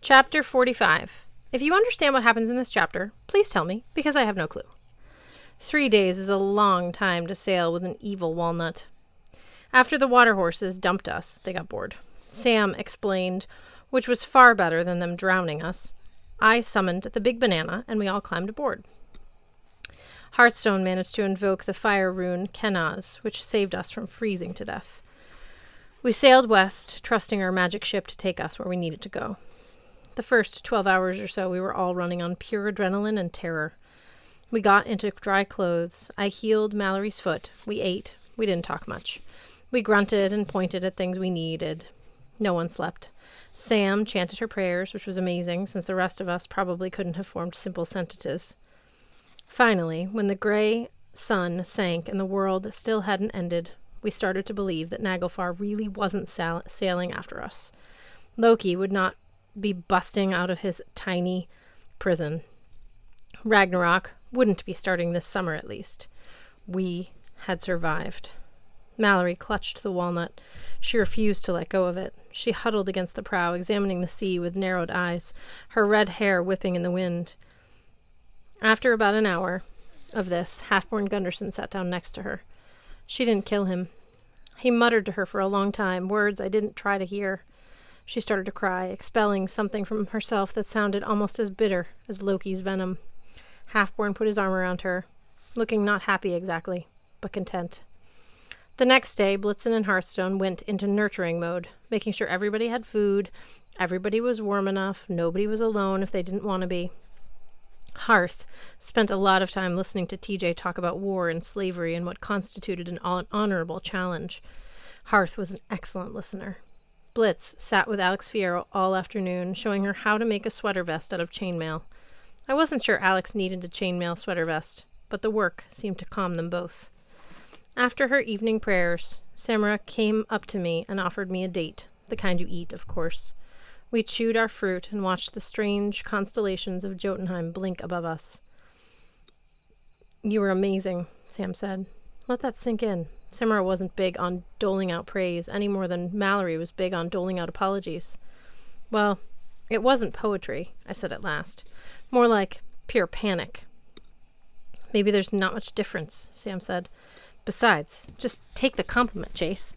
Chapter 45. If you understand what happens in this chapter, please tell me, because I have no clue. 3 days is a long time to sail with an evil walnut. After the water horses dumped us, they got bored. Sam explained, which was far better than them drowning us. I summoned the big banana, and we all climbed aboard. Hearthstone managed to invoke the fire rune Kenaz, which saved us from freezing to death. We sailed west, trusting our magic ship to take us where we needed to go. The first 12 hours or so, we were all running on pure adrenaline and terror. We got into dry clothes. I healed Mallory's foot. We ate. We didn't talk much. We grunted and pointed at things we needed. No one slept. Sam chanted her prayers, which was amazing, since the rest of us probably couldn't have formed simple sentences. Finally, when the gray sun sank and the world still hadn't ended, we started to believe that Naglfar really wasn't sailing after us. Loki would not be busting out of his tiny prison. Ragnarok wouldn't be starting this summer, at least. We had survived. Mallory clutched the walnut. She refused to let go of it. She huddled against the prow, examining the sea with narrowed eyes, her red hair whipping in the wind. After about an hour of this, Halfborn Gunderson sat down next to her. She didn't kill him. He muttered to her for a long time, words I didn't try to hear. She started to cry, expelling something from herself that sounded almost as bitter as Loki's venom. Halfborn put his arm around her, looking not happy exactly, but content. The next day, Blitzen and Hearthstone went into nurturing mode, making sure everybody had food, everybody was warm enough, nobody was alone if they didn't want to be. Hearth spent a lot of time listening to TJ talk about war and slavery and what constituted an honorable challenge. Hearth was an excellent listener. Blitz sat with Alex Fierro all afternoon, showing her how to make a sweater vest out of chainmail. I wasn't sure Alex needed a chainmail sweater vest, but the work seemed to calm them both. After her evening prayers, Samara came up to me and offered me a date, the kind you eat, of course. We chewed our fruit and watched the strange constellations of Jotunheim blink above us. You were amazing, Sam said. Let that sink in. Samara wasn't big on doling out praise any more than Mallory was big on doling out apologies. Well, it wasn't poetry, I said at last. More like pure panic. Maybe there's not much difference, Sam said. Besides, just take the compliment, Chase.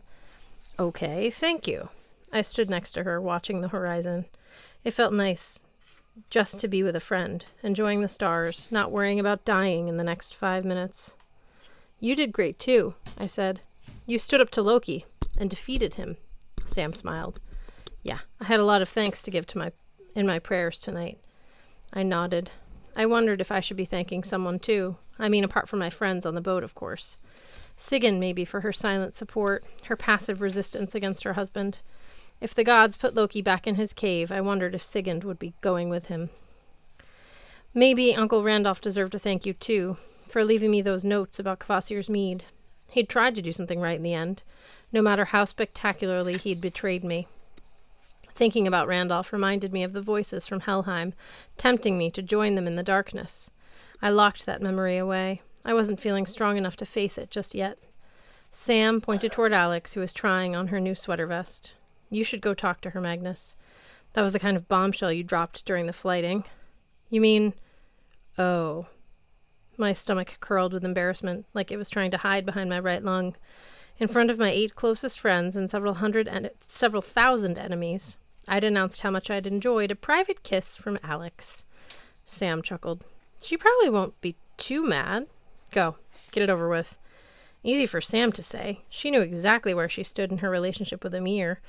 Okay, thank you. I stood next to her, watching the horizon. It felt nice just to be with a friend, enjoying the stars, not worrying about dying in the next 5 minutes. You did great, too, I said. You stood up to Loki and defeated him. Sam smiled. Yeah, I had a lot of thanks to give in my prayers tonight. I nodded. I wondered if I should be thanking someone, too. I mean, apart from my friends on the boat, of course. Sigyn, maybe, for her silent support, her passive resistance against her husband. If the gods put Loki back in his cave, I wondered if Sigyn would be going with him. Maybe Uncle Randolph deserved a thank you, too, for leaving me those notes about Kvasir's mead. He'd tried to do something right in the end, no matter how spectacularly he'd betrayed me. Thinking about Randolph reminded me of the voices from Helheim, tempting me to join them in the darkness. I locked that memory away. I wasn't feeling strong enough to face it just yet. Sam pointed toward Alex, who was trying on her new sweater vest. You should go talk to her, Magnus. That was the kind of bombshell you dropped during the flighting. You mean... Oh. My stomach curled with embarrassment, like it was trying to hide behind my right lung. In front of my 8 closest friends and several thousand enemies, I'd announced how much I'd enjoyed a private kiss from Alex. Sam chuckled. She probably won't be too mad. Go. Get it over with. Easy for Sam to say. She knew exactly where she stood in her relationship with Amir.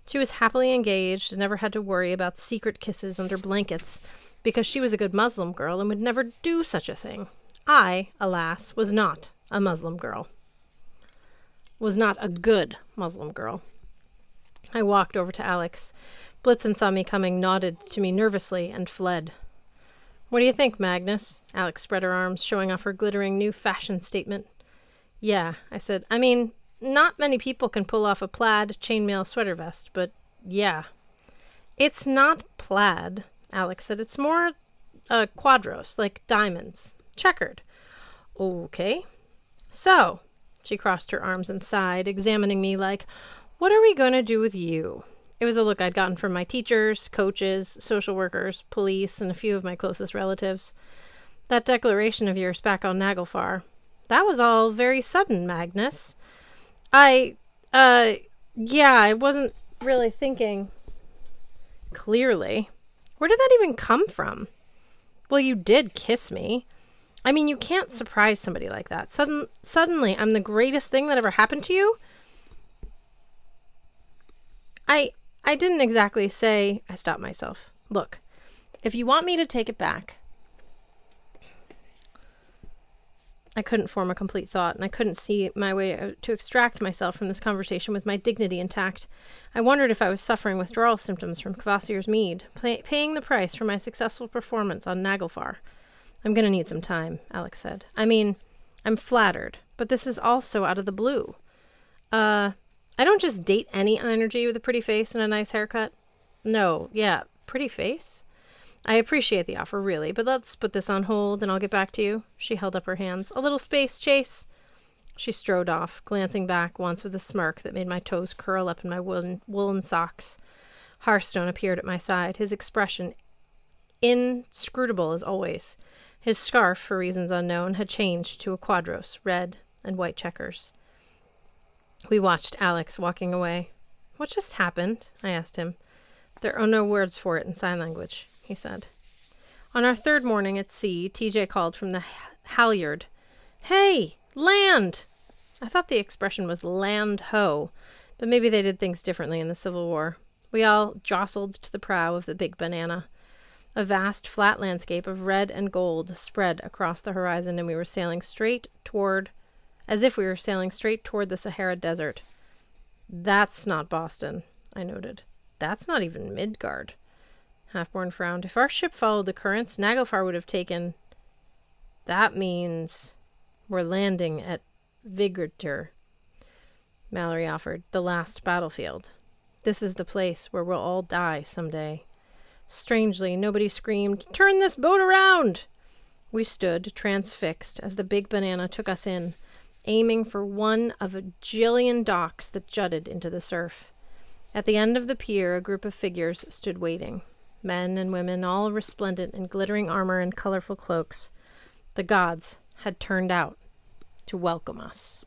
She was happily engaged and never had to worry about secret kisses under blankets because she was a good Muslim girl and would never do such a thing. I, alas, was not a Muslim girl. Was not a good Muslim girl. I walked over to Alex. Blitzen saw me coming, nodded to me nervously, and fled. What do you think, Magnus? Alex spread her arms, showing off her glittering new fashion statement. Yeah, I said. I mean, not many people can pull off a plaid chainmail sweater vest, but yeah. It's not plaid, Alex said. It's more quadros, like diamonds. Checkered. Okay. So, she crossed her arms and sighed, examining me like, what are we going to do with you? It was a look I'd gotten from my teachers, coaches, social workers, police, and a few of my closest relatives. That declaration of yours back on Naglfar, that was all very sudden, Magnus. Yeah, I wasn't really thinking clearly. Where did that even come from? Well, you did kiss me. I mean, you can't surprise somebody like that. Suddenly, I'm the greatest thing that ever happened to you? I didn't exactly say... I stopped myself. Look, if you want me to take it back... I couldn't form a complete thought, and I couldn't see my way to extract myself from this conversation with my dignity intact. I wondered if I was suffering withdrawal symptoms from Kvasir's mead, paying the price for my successful performance on Naglfar. I'm going to need some time, Alex said. I mean, I'm flattered, but this is also out of the blue. I don't just date any energy with a pretty face and a nice haircut. No, yeah, pretty face? I appreciate the offer, really, but let's put this on hold and I'll get back to you. She held up her hands. A little space, Chase. She strode off, glancing back once with a smirk that made my toes curl up in my woolen socks. Hearthstone appeared at my side, his expression inscrutable as always. His scarf, for reasons unknown, had changed to a quadros, red and white checkers. We watched Alex walking away. What just happened? I asked him. There are no words for it in sign language, he said. On our third morning at sea, TJ called from the halyard. Hey, land! I thought the expression was land ho, but maybe they did things differently in the Civil War. We all jostled to the prow of the Big Banana. A vast, flat landscape of red and gold spread across the horizon, and we were sailing as if we were sailing straight toward the Sahara Desert. That's not Boston, I noted. That's not even Midgard. Halfborn frowned. If our ship followed the currents, Naglfar would have taken... That means we're landing at Vigritur, Mallory offered, the last battlefield. This is the place where we'll all die someday. Strangely, nobody screamed, "Turn this boat around!" We stood, transfixed, as the Big Banana took us in, aiming for one of a jillion docks that jutted into the surf. At the end of the pier, a group of figures stood waiting. Men and women, all resplendent in glittering armor and colorful cloaks. The gods had turned out to welcome us.